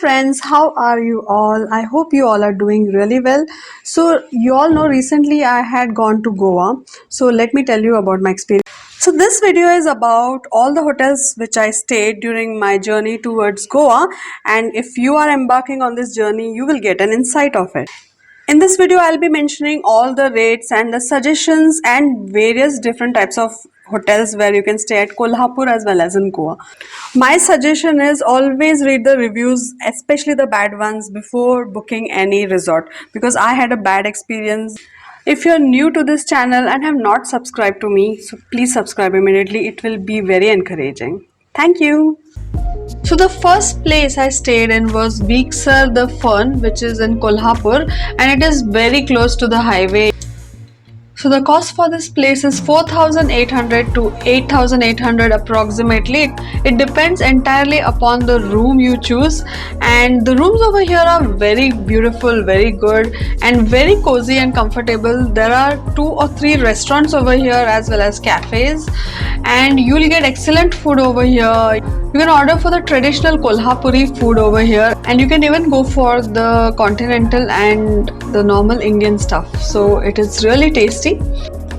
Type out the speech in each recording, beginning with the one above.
friends, how are you all? I hope you all are doing really well. So, you all know recently I had gone to Goa. So, let me tell you about my experience. So, this video is about all the hotels which I stayed during my journey towards Goa. And if you are embarking on this journey, you will get an insight of it. In this video, I'll be mentioning all the rates and the suggestions and various different types of hotels where you can stay at Kolhapur as well as in Goa. My suggestion is always read the reviews, especially the bad ones, before booking any resort because I had a bad experience. If you're new to this channel and have not subscribed to me, so please subscribe immediately. It will be very encouraging. Thank you. So the first place I stayed in was Beeksar the Fern, which is in Kolhapur, and it is very close to the highway. So the cost for this place is 4,800 to 8,800 approximately. It depends entirely upon the room you choose, and the rooms over here are very beautiful, very good and very cozy and comfortable. There are 2 or 3 restaurants over here as well as cafes, and you will get excellent food over here. You can order for the traditional Kolhapuri food over here, and you can even go for the continental and the normal Indian stuff. So it is really tasty.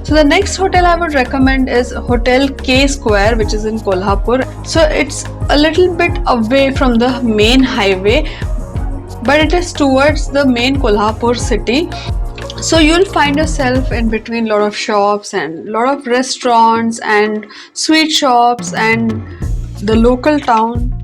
So the next hotel I would recommend is Hotel K Square, which is in Kolhapur. So it's a little bit away from the main highway, but it is towards the main Kolhapur city. So you'll find yourself in between lot of shops and lot of restaurants and sweet shops and the local town.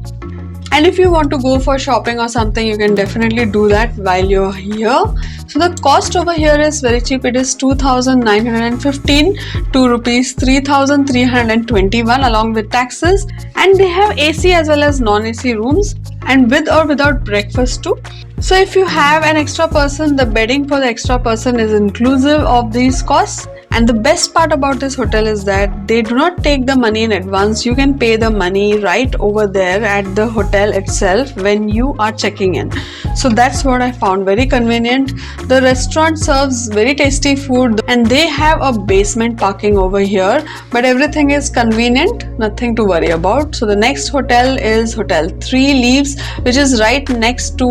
And if you want to go for shopping or something, you can definitely do that while you're here. So the cost over here is very cheap. It is 2,915 to rupees 3,321 along with taxes. And they have AC as well as non-AC rooms and with or without breakfast too. So if you have an extra person, the bedding for the extra person is inclusive of these costs. And the best part about this hotel is that they do not take the money in advance. You can pay the money right over there at the hotel itself when you are checking in. So that's what I found very convenient. The restaurant serves very tasty food and they have a basement parking over here, but everything is convenient, nothing to worry about. So the next hotel is Hotel 3 Leaves, which is right next to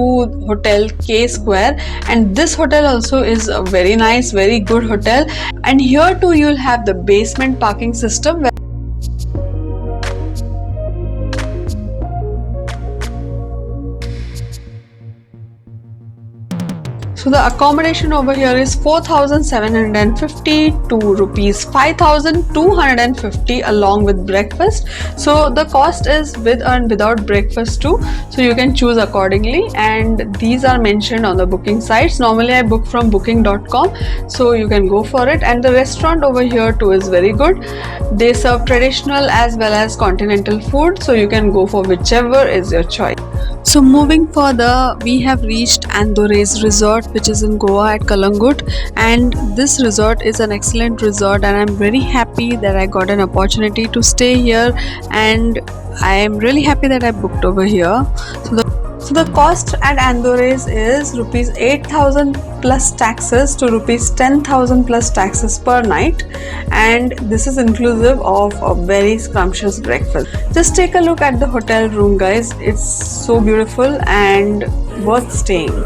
Hotel K Square, and this hotel also is a very nice, very good hotel. And here too you'll have the basement parking system. So the accommodation over here is 4,750 to rupees 5,250 along with breakfast. So the cost is with and without breakfast too. So you can choose accordingly, and these are mentioned on the booking sites. Normally I book from booking.com, so you can go for it. And the restaurant over here too is very good. They serve traditional as well as continental food, so you can go for whichever is your choice. So moving further, we have reached Andores Resort, which is in Goa at Kalangut, and this resort is an excellent resort and I'm very happy that I got an opportunity to stay here, and I am really happy that I booked over here. So the cost at Andores is rupees 8,000 plus taxes to rupees 10,000 plus taxes per night, and this is inclusive of a very scrumptious breakfast. Just take a look at the hotel room, guys. It's so beautiful and worth staying.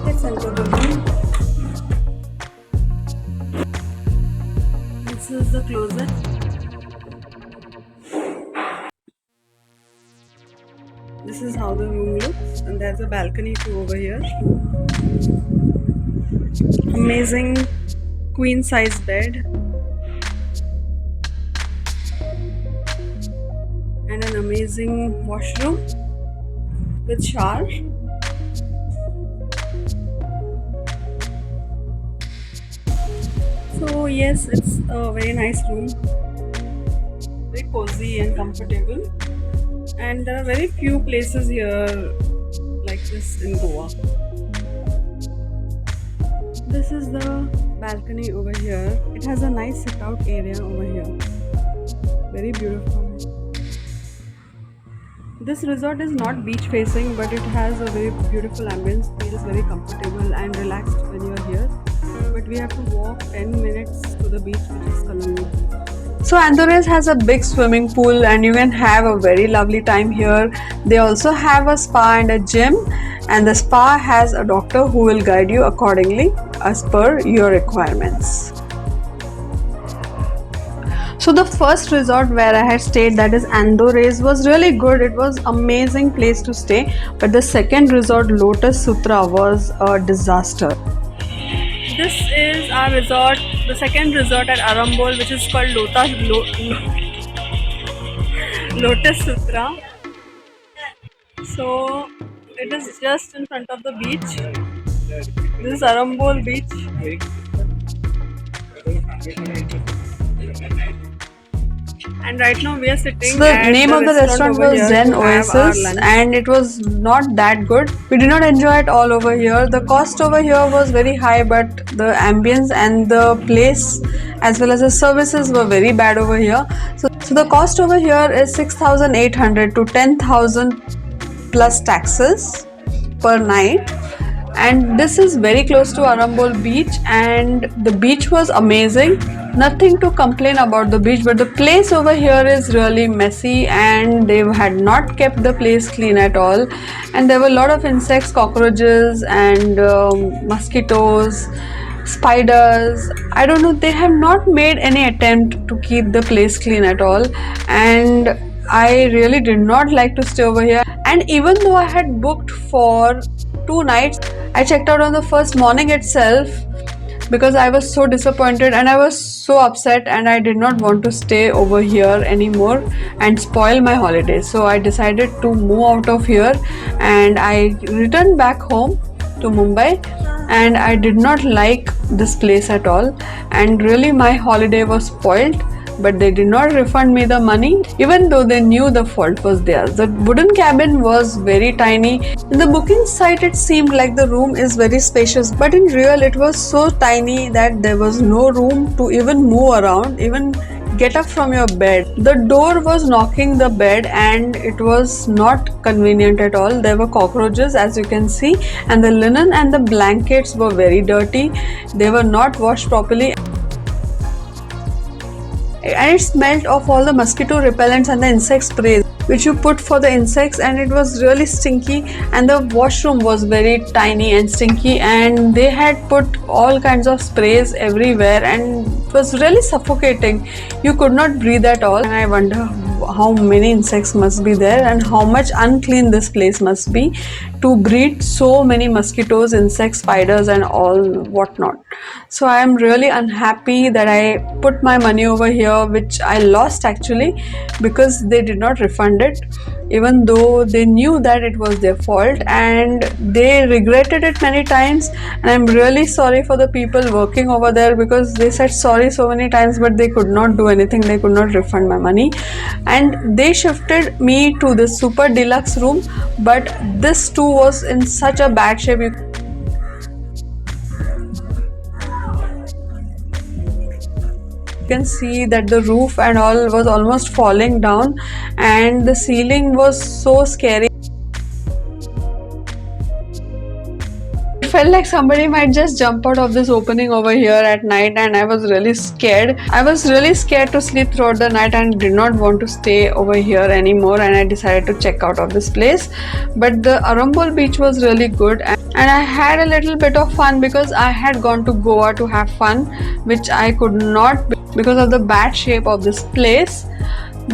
Let's enter the room. This is the closet. This is how the room looks, and there's a balcony too over here. Amazing queen size bed and an amazing washroom with shower. So yes, it's a very nice room, very cozy and comfortable. And there are very few places here like this in Goa. This is the balcony over here. It has a nice sit out area over here. Very beautiful. This resort is not beach facing, but it has a very beautiful ambience. Feels very comfortable and relaxed when you are here. But we have to walk 10 minutes to the beach, which is Kalangut. So Andorres has a big swimming pool and you can have a very lovely time here. They also have a spa and a gym, and the spa has a doctor who will guide you accordingly as per your requirements. So the first resort where I had stayed, that is Andorres, was really good. It was amazing place to stay. But the second resort, Lotus Sutra, was a disaster. This is our resort, the second resort at Arambol, which is called Lotus Sutra. So it is just in front of the beach. This is Arambol beach. And right now we are sitting. So the name of the restaurant was Zen Oasis, and it was not that good. We did not enjoy it all over here. The cost over here was very high, but the ambience and the place as well as the services were very bad over here. So the cost over here is 6,800 to 10,000 plus taxes per night. And this is very close to Arambol beach, and the beach was amazing. Nothing to complain about the beach, but the place over here is really messy and they had not kept the place clean at all. And there were a lot of insects, cockroaches and mosquitoes, spiders. I don't know, they have not made any attempt to keep the place clean at all, and I really did not like to stay over here. And even though I had booked for 2 nights, I checked out on the first morning itself because I was so disappointed and I was so upset, and I did not want to stay over here anymore and spoil my holiday. So I decided to move out of here and I returned back home to Mumbai, and I did not like this place at all, and really my holiday was spoiled. But they did not refund me the money, even though they knew the fault was theirs. The wooden cabin was very tiny. In the booking site, it seemed like the room is very spacious, but in real, it was so tiny that there was no room to even move around, even get up from your bed. The door was knocking the bed, and it was not convenient at all. There were cockroaches, as you can see, and the linen and the blankets were very dirty. They were not washed properly, and it smelled of all the mosquito repellents and the insect sprays which you put for the insects, and it was really stinky. And the washroom was very tiny and stinky, and they had put all kinds of sprays everywhere, and it was really suffocating. You could not breathe at all, and I wonder how many insects must be there and how much unclean this place must be to breed so many mosquitoes, insects, spiders and all whatnot. So I am really unhappy that I put my money over here, which I lost actually because they did not refund it, even though they knew that it was their fault, and they regretted it many times. And I'm really sorry for the people working over there because they said sorry so many times, but they could not do anything. They could not refund my money, and they shifted me to the super deluxe room, but this too was in such a bad shape. You can see that the roof and all was almost falling down, and the ceiling was so scary. It felt like somebody might just jump out of this opening over here at night, and I was really scared. I was really scared to sleep throughout the night and did not want to stay over here anymore, and I decided to check out of this place. But the Arambol beach was really good, and I had a little bit of fun because I had gone to Goa to have fun, which I could not because of the bad shape of this place.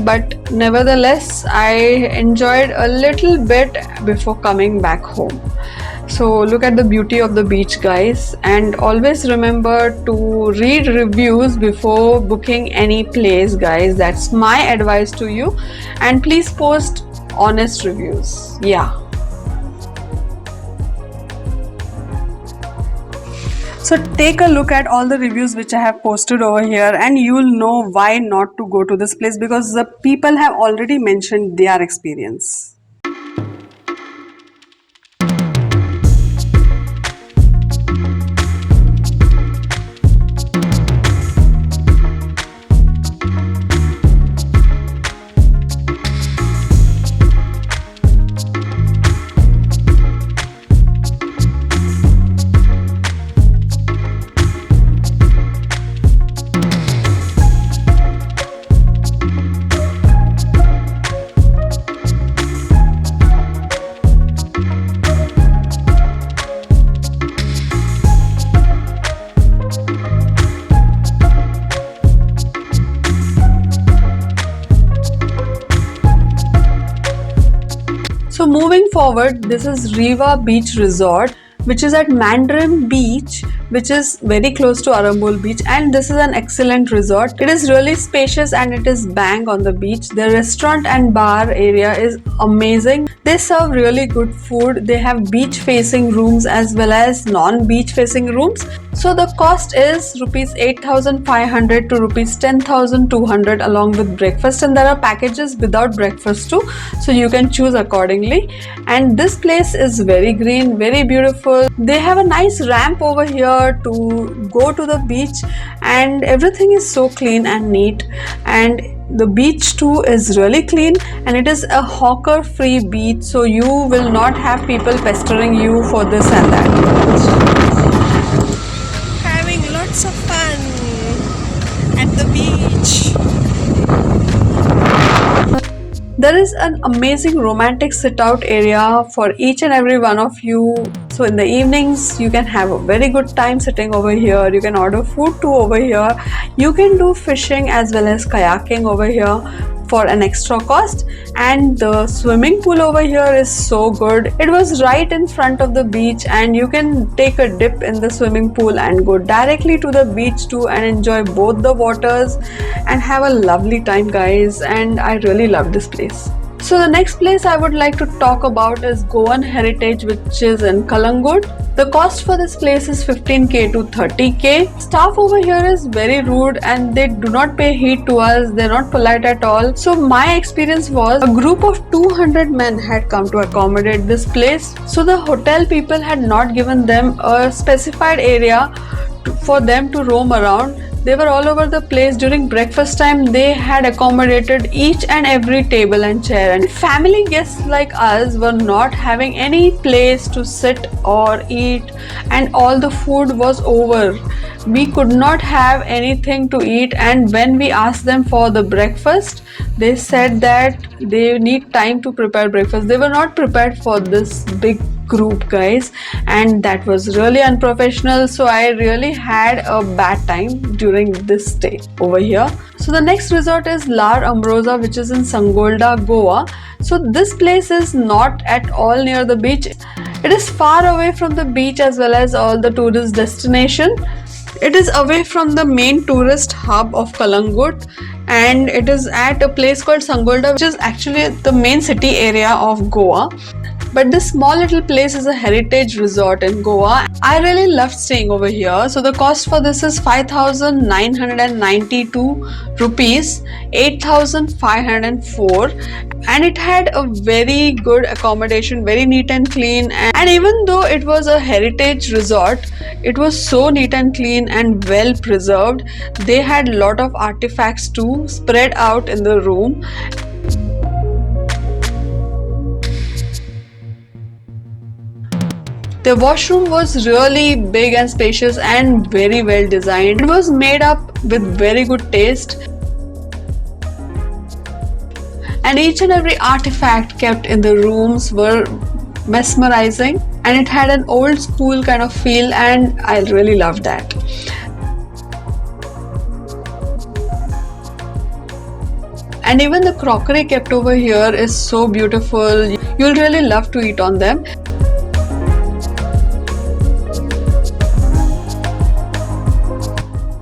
But nevertheless, I enjoyed a little bit before coming back home. So look at the beauty of the beach, guys, and always remember to read reviews before booking any place, guys. That's my advice to you, and please post honest reviews. Yeah. So take a look at all the reviews which I have posted over here, and you will know why not to go to this place, because the people have already mentioned their experience. So moving forward, this is Riva Beach Resort, which is at Mandarin Beach, which is very close to Arambol Beach, and this is an excellent resort. It is really spacious and it is bang on the beach. The restaurant and bar area is amazing. They serve really good food. They have beach facing rooms as well as non-beach facing rooms. So the cost is rupees 8,500 to rupees 10,200 along with breakfast, and there are packages without breakfast too, so you can choose accordingly. And this place is very green, very beautiful. They have a nice ramp over here to go to the beach, and everything is so clean and neat. And the beach too is really clean, and it is a hawker free beach, so you will not have people pestering you for this and that. Having lots of fun at the beach. There is an amazing romantic sit out area for each and every one of you. So in the evenings you can have a very good time sitting over here. You can order food too over here. You can do fishing as well as kayaking over here for an extra cost, and the swimming pool over here is so good. It was right in front of the beach, and you can take a dip in the swimming pool and go directly to the beach too and enjoy both the waters and have a lovely time, guys. And I really love this place. So the next place I would like to talk about is Goan Heritage, which is in Kalangut. The cost for this place is 15k to 30k. Staff over here is very rude and they do not pay heed to us. They're not polite at all. So my experience was a group of 200 men had come to accommodate this place. So the hotel people had not given them a specified area for them to roam around. They were all over the place. During breakfast time, they had accommodated each and every table and chair, and family guests like us were not having any place to sit or eat, and all the food was over. We could not have anything to eat, and when we asked them for the breakfast, they said that they need time to prepare breakfast. They were not prepared for this big group, guys, and that was really unprofessional. So I really had a bad time during this stay over here. So the next resort is Lar Ambrosa, which is in Sangolda, Goa. So this place is not at all near the beach. It is far away from the beach as well as all the tourist destination. It is away from the main tourist hub of Kalangut, and it is at a place called Sangolda, which is actually the main city area of Goa. But this small little place is a heritage resort in Goa. I really loved staying over here. So the cost for this is 5,992 rupees, 8,504, and it had a very good accommodation, very neat and clean. And even though it was a heritage resort, it was so neat and clean and well preserved. They had a lot of artifacts too spread out in the room. The washroom was really big and spacious and very well designed. It was made up with very good taste. And each and every artifact kept in the rooms were mesmerizing, and it had an old school kind of feel, and I really loved that. And even the crockery kept over here is so beautiful. You'll really love to eat on them.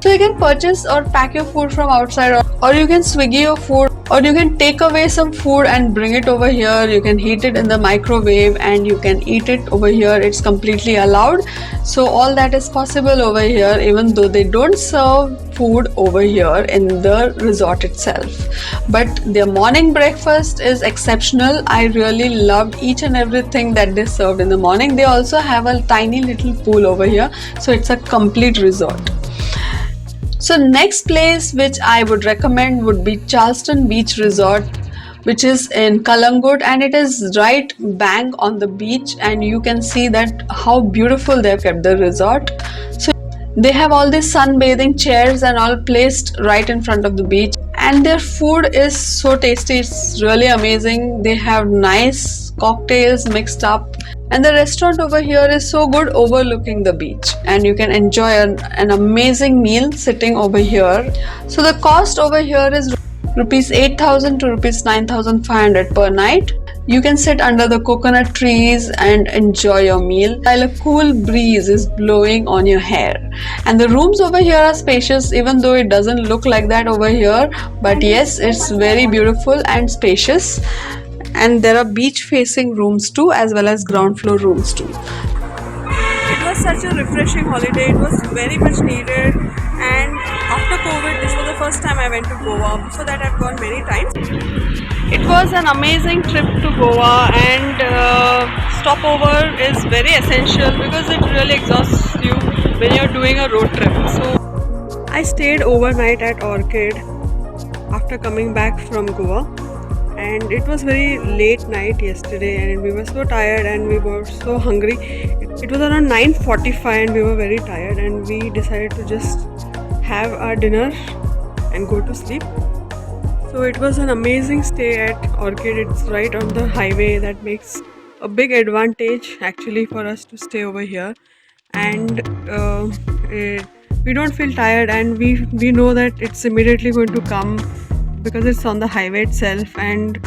So you can purchase or pack your food from outside, or you can Swiggy your food, or you can take away some food and bring it over here. You can heat it in the microwave and you can eat it over here. It's completely allowed. So all that is possible over here, even though they don't serve food over here in the resort itself. But their morning breakfast is exceptional. I really loved each and everything that they served in the morning. They also have a tiny little pool over here, so it's a complete resort. So next place which I would recommend would be Charleston Beach Resort, which is in Kalangut, and it is right bang on the beach, and you can see that how beautiful they've kept the resort. So they have all these sunbathing chairs and all placed right in front of the beach, and their food is so tasty. It's really amazing. They have nice cocktails mixed up, and the restaurant over here is so good, overlooking the beach, and you can enjoy an amazing meal sitting over here. So the cost over here is rupees 8,000 to rupees 9,500 per night. You can sit under the coconut trees and enjoy your meal while a cool breeze is blowing on your hair. And the rooms over here are spacious, even though it doesn't look like that over here. But yes, it's very beautiful and spacious. And there are beach facing rooms too, as well as ground floor rooms too. It was such a refreshing holiday. It was very much needed. And after COVID, this was the first time I went to Goa. Before that, I've gone many times. It was an amazing trip to Goa, and stopover is very essential because it really exhausts you when you're doing a road trip. So I stayed overnight at Orchid after coming back from Goa, and it was very late night yesterday and we were so tired and we were so hungry. It was around 9:45 and we were very tired, and we decided to just have our dinner and go to sleep. So it was an amazing stay at Orchid. It's right on the highway. That makes a big advantage actually for us to stay over here. And we don't feel tired, and we know that it's immediately going to come because it's on the highway itself, and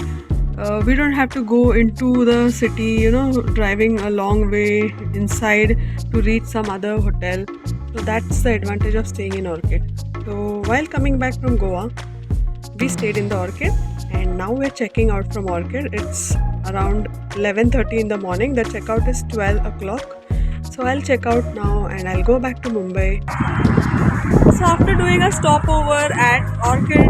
we don't have to go into the city, driving a long way inside to reach some other hotel. So that's the advantage of staying in Orchid. So while coming back from Goa, we stayed in the Orchid, and now we're checking out from Orchid. It's around 11:30 in the morning. The checkout is 12 o'clock. So I'll check out now and I'll go back to Mumbai. So after doing a stopover at Orchid,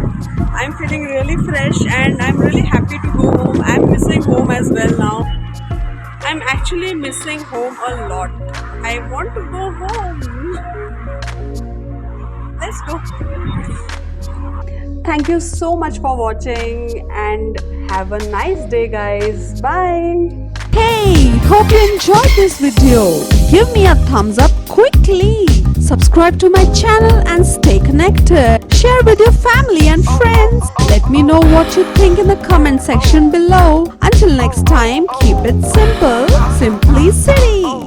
I'm feeling really fresh and I'm really happy to go home. I'm missing home as well now. I'm actually missing home a lot. I want to go home. Let's go. Thank you so much for watching and have a nice day, guys. Bye. Hey, hope you enjoyed this video. Give me a thumbs up quickly. Subscribe to my channel and stay connected. Share with your family and friends. Let me know what you think in the comment section below. Until next time, keep it simple. Simply City.